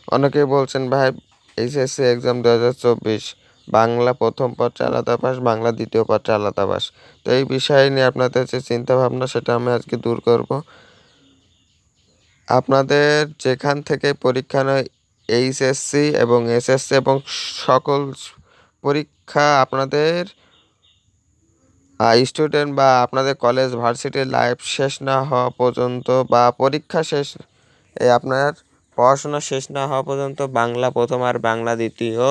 অনেকেই বলছেন ভাই এইচএসসি এক্সাম 2024 বাংলা প্রথম পত্রে আলাদা পাস, বাংলা দ্বিতীয় পত্রে আলাদা পাস। তো এই বিষয় নিয়ে আপনাদের যে চিন্তাভাবনা সেটা আমি আজকে দূর করব। আপনাদের যেখান থেকে পরীক্ষা নেয় এইচএসসি এবং এসএসসি এবং সকল পরীক্ষা আপনাদের স্টুডেন্ট বা আপনাদের কলেজ ভার্সিটির লাইফ শেষ না হওয়া পর্যন্ত বা পরীক্ষা শেষ আপনার পড়াশোনা শেষ না হওয়া পর্যন্ত বাংলা প্রথম আর বাংলা দ্বিতীয়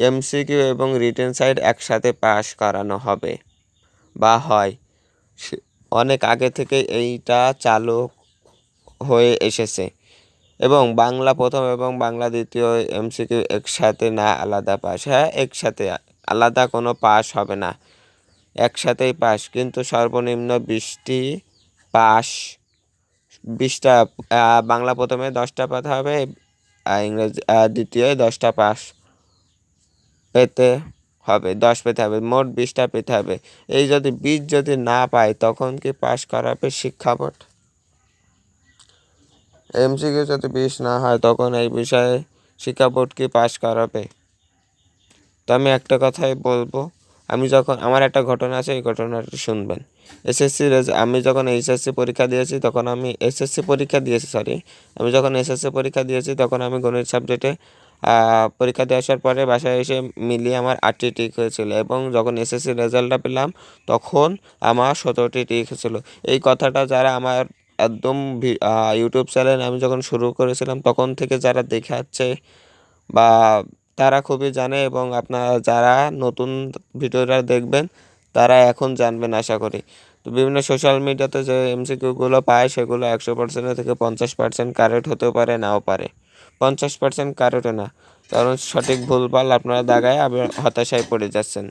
এমসিকিউ এবং রিটেন সাইড একসাথে পাস করানো হবে বা হয়। অনেক আগে থেকে এইটা চালু হয়ে এসেছে এবং বাংলা প্রথম এবং বাংলা দ্বিতীয় এমসিকিউ একসাথে না, আলাদা পাস। হ্যাঁ, একসাথে, আলাদা কোনো পাস হবে না, একসাথেই পাস, কিন্তু সর্বনিম্ন 20টি পাস, 20টা বাংলা প্রথমে 10টা পেতে হবে, ইংরেজি দ্বিতীয় 10টা পাস পেতে হবে, 10 পেতে হবে, মোট 20টা পেতে হবে। এই যদি 20 যদি না পায় তখন কি পাস করাবে শিক্ষা বোর্ড? এমসিকিউ যদি 20 না হয় তখন এই বিষয়ে শিক্ষা বোর্ড কি পাস করাবে? তো আমি একটা কথাই বলবো, আমি যখন আমার একটা ঘটনা আছে, এই ঘটনাটি শুনবেন। আমি যখন এইচএসসি পরীক্ষা দিয়েছি তখন আমি এসএসসি পরীক্ষা দিয়েছি তখন আমি গণিত সাবজেক্টে পরীক্ষা দিয়ে আসার পরে বাসায় এসে মিলিয়ে আমার 8টি ঠিক হয়েছিল এবং যখন এসএসসি রেজাল্টটা পেলাম তখন আমার 17টি ঠিক হয়েছিল। এই কথাটা যারা আমার একদম ইউটিউব চ্যানেল আমি যখন শুরু করেছিলাম তখন থেকে যারা দেখে আসছে বা তারা খুবই জানে, এবং আপনারা যারা নতুন ভিডিওটা দেখবেন তারা এখন জানবেন আশা করি। তো বিভিন্ন সোশ্যাল মিডিয়াতে যে এমসিকিউগুলো পায় সেগুলো 100% থেকে 50% কারেক্ট হতেও পারে, নাও পারে। 50% কারেক্টও না, কারণ সঠিক ভুলভাল আপনারা দাগায় আবার হতাশায় পড়ে যাচ্ছেন।